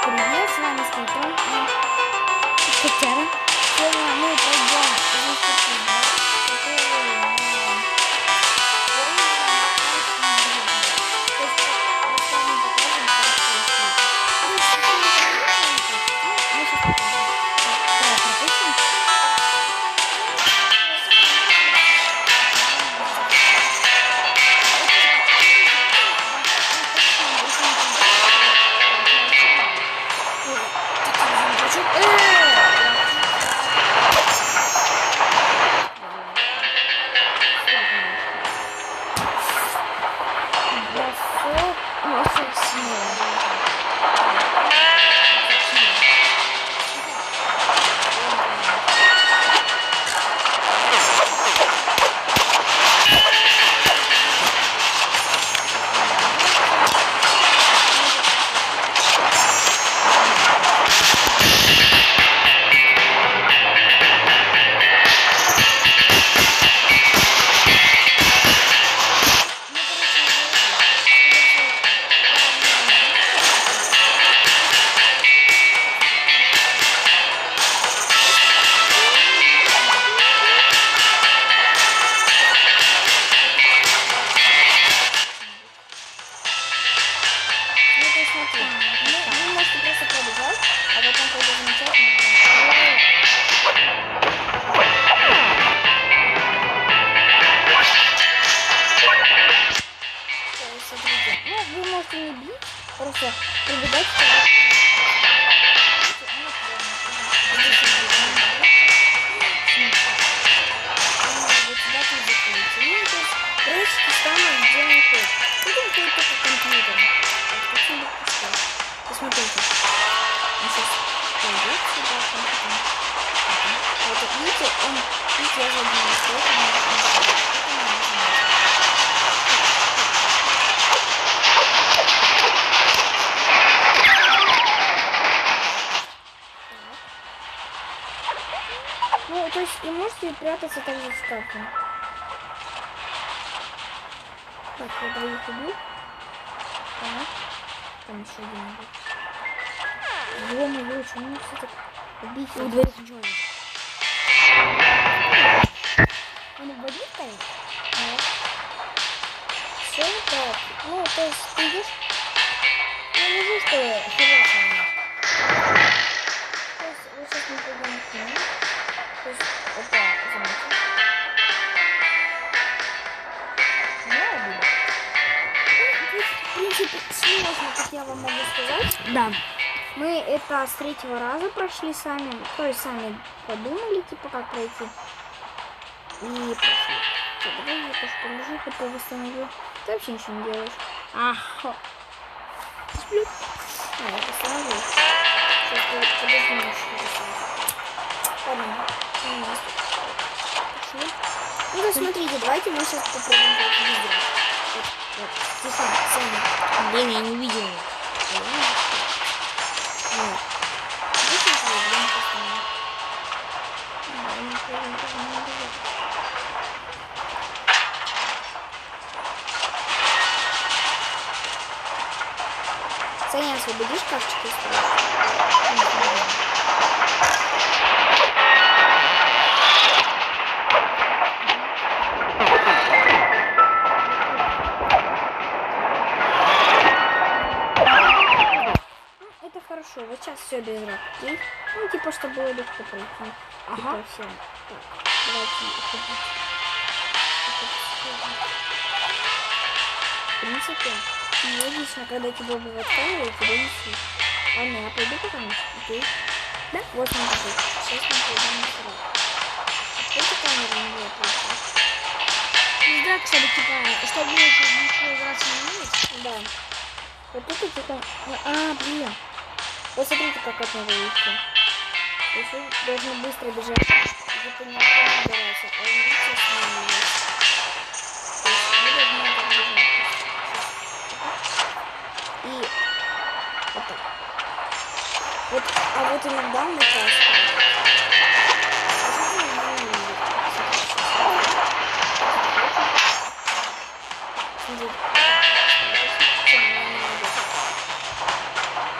Привет, с вами Скайтон и Котяра. Сегодня мы пойдем просто прибегать посмотрите, он сейчас пойдет сюда, вот, видите, я забыл, что это ну, то есть и можете прятаться также в шкафе. Так, я двоих убью. Так. Там еще один будет. Ё-моё, что мне все так убить? У двоих ничего нет. Он в воде стоит? Нет. Все так. Ну, то есть ты видишь? Я вижу, что хорошая. То есть вот сейчас мы пойдем к нему. То есть, опа, заметил. В принципе, сложно, как я вам могу сказать. Да. Мы это с 3-го раза прошли сами. То есть сами подумали, типа, как пройти. И прошли. Так, давай я тоже положу, хоть восстановлю. Ты вообще ничего не делаешь. Ага. Сплю. А, я поставлю. Сейчас подожди немножко. Ладно. Пошли. Ну, да, смотрите, давайте мы сейчас попробуем это видео. Вот, тихо, Саня. Блин, я не видел. Вот. Саня, освободи шкафчик из хорошо, вот сейчас все без рабки. Ну, типа, чтобы было легко пройти. Ага. Типа, все. Так, давайте уходить. В принципе, логично, когда тебя бывает камера, тебя несут. Ладно, я пойду потому что окей. Да? Вот он такой. Сейчас мы пойдем на второй. Эта камера не будет пройти. Да, кстати, типа, чтобы еще играть не уметь. Да. Вот это типа... блин. Вот смотрите, как от него идти. То есть вы должны быстро бежать, где-то не убираться, а он видите, с нами есть. То есть вы должны так бежать. И вот так. Вот, а вот иногда он вытаскивает. Смотрите.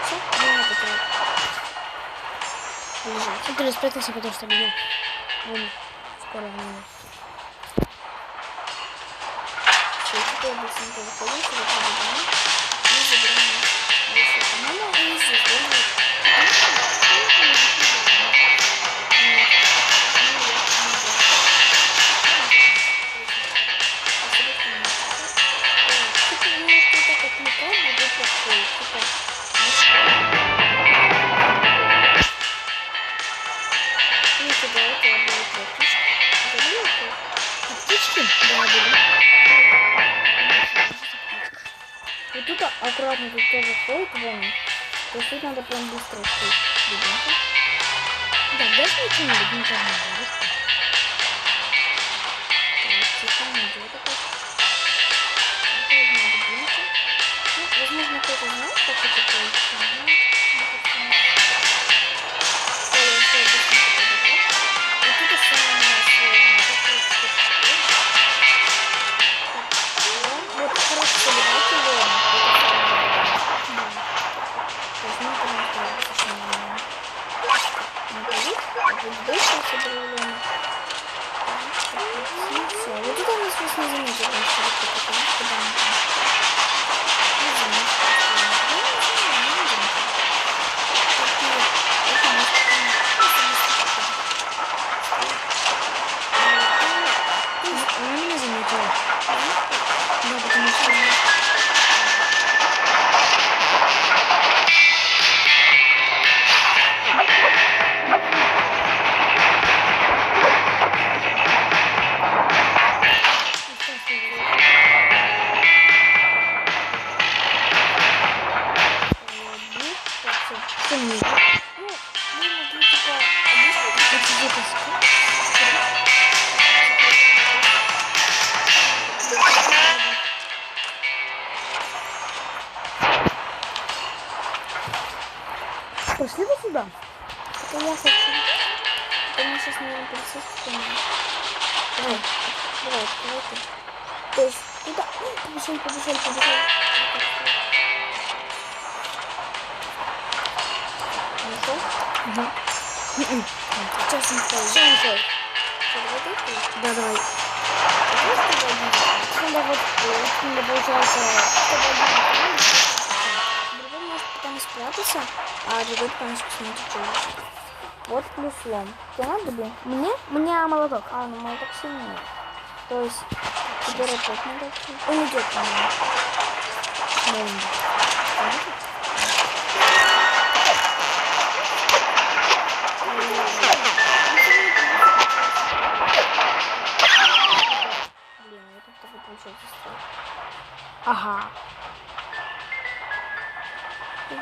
Все, бежать. Смотри, спрятался, потому что меня. Он скоро минус. Все, теперь быстренько выходим, сюда пробегаем. И забираем. Если, по-моему, они здесь, да? Нет. Птички? Да, были. Вот тут аккуратно тут тоже ходит, вон. То есть тут надо прям быстро ходить. Ребенка. Да, даже ничего не будет, ничего не будет. Так, тихо, не идет такой. Это возьмем ребенка. Ну, возможно, кто-то знает, как это получится. Но это все не все быстренько побежал. Вот это самое сложное. Это просто такое. Вот, короче, собирайте его. Это самое главное. То есть мы прям достаточно нормально. Находить, вот здесь я соберу лома. Все, вот это у нас не заметил, потому что да, не заметил. Она меня заметила. Да, потому что... Что мне? Ну, мы могли типа обычно Это где-то пошли вы сюда. это я хочу. Это мы сейчас, наверное, полицейский понимаем. Давай, давай ты. То есть туда. Побежали. Нашел? Угу. Сейчас не стоит. Все нашел. Да, давай. Надо вот, надо получается, чтобы другой может потом спрятаться, а другой потом посмотрит, что есть. Вот плюс лом. Тебе надо, блин? Мне? Мне молоток. А, ну молоток сильнее. То есть, теперь опять надо. Он идет, по-моему. Блин, вот это такой получается страх. Ага.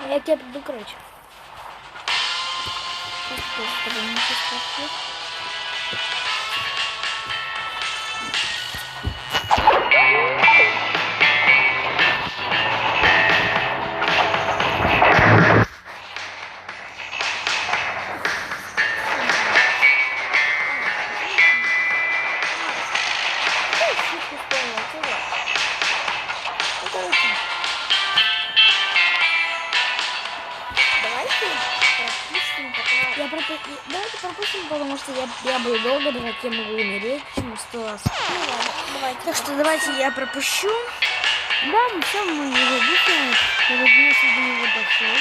Я тебя приду, короче. Что с тобой не страшно? Давайте пропустим, потому что я буду долго давать, я могу умереть, чем 100 раз. Давайте. Так что давайте я пропущу. Да, мы все, мы уже вышли. Я вернулся до него дошел.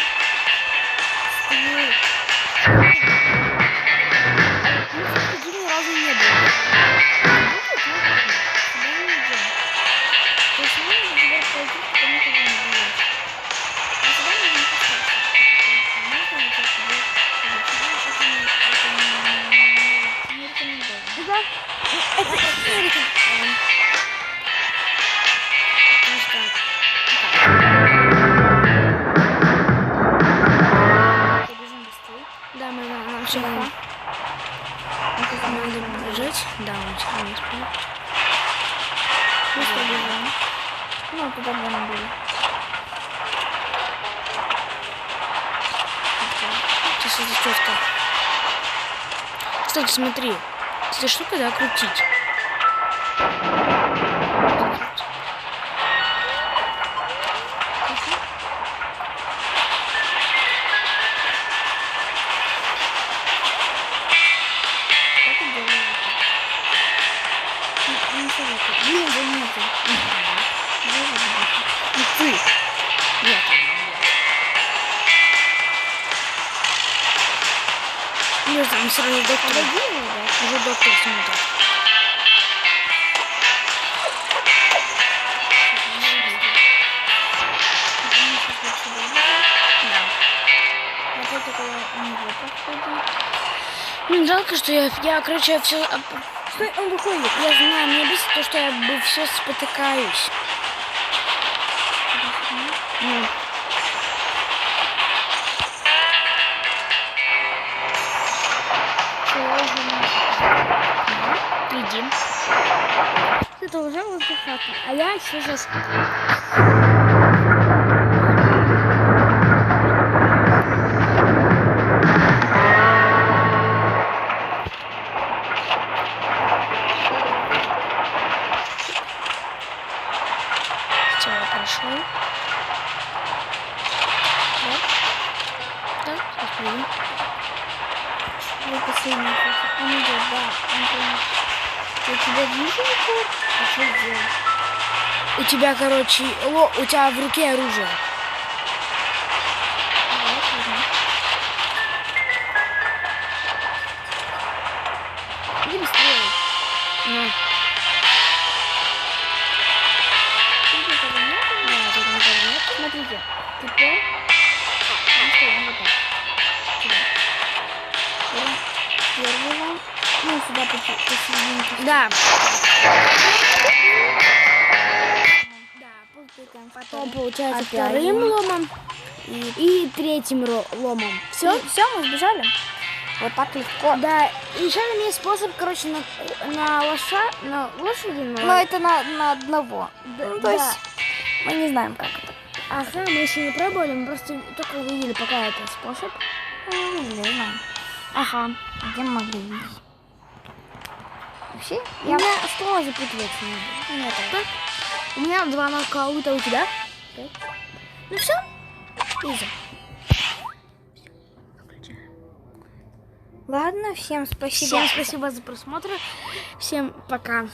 Ни разу не было. То есть мы теперь пойдем, потому что не было. А сюда можно поставить. Не рекомендую. Да, это не рекомендую. Потому что... Побежим быстрее. Да, нам все равно. Надо бежать. Да, он все равно спал. Быстро бежим. Ну, туда где мы были. Сейчас это четко. Кстати, смотри. Эта штука, да, крутить. Там сразу доктор. Уже доктор смотрит. Блин, жалко, что я короче, все... Стой, он выходит. Я знаю, мне бесит то, что я все спотыкаюсь. Ну. Иди. Это уже воздухатно. А я сейчас... Все, я прошел. Да, сейчас пойдем. Вот последний фото. Он идет, да. Он прям... Я тебя вижу, Егор? А что делать? У тебя, короче, у тебя в руке оружие. Иди быстрее. Ну. Тут никого нету? Да, тут никого нет. Смотрите. Теперь... Ну что, он вот так. Сюда. Берем первый лом. Ну, сюда посерединке. Да. Потыкаем. Потом получается Опять вторым лом. ломом и третьим ломом. Все, мы сбежали. Вот так легко. Да, и еще у меня есть способ, короче, на лошади. Но это на одного. Да, Ну, то есть мы не знаем, как это. Ага, мы еще не пробовали, мы просто только увидели пока это способ. Ну, не знаю. Ага. Где мы могли видеть? Вообще, У меня снова запутываться надо. Нет, Так, у меня 2 нокаута, у тебя? Ну все, изи. Ладно, всем спасибо. Всем спасибо за просмотр. Всем пока.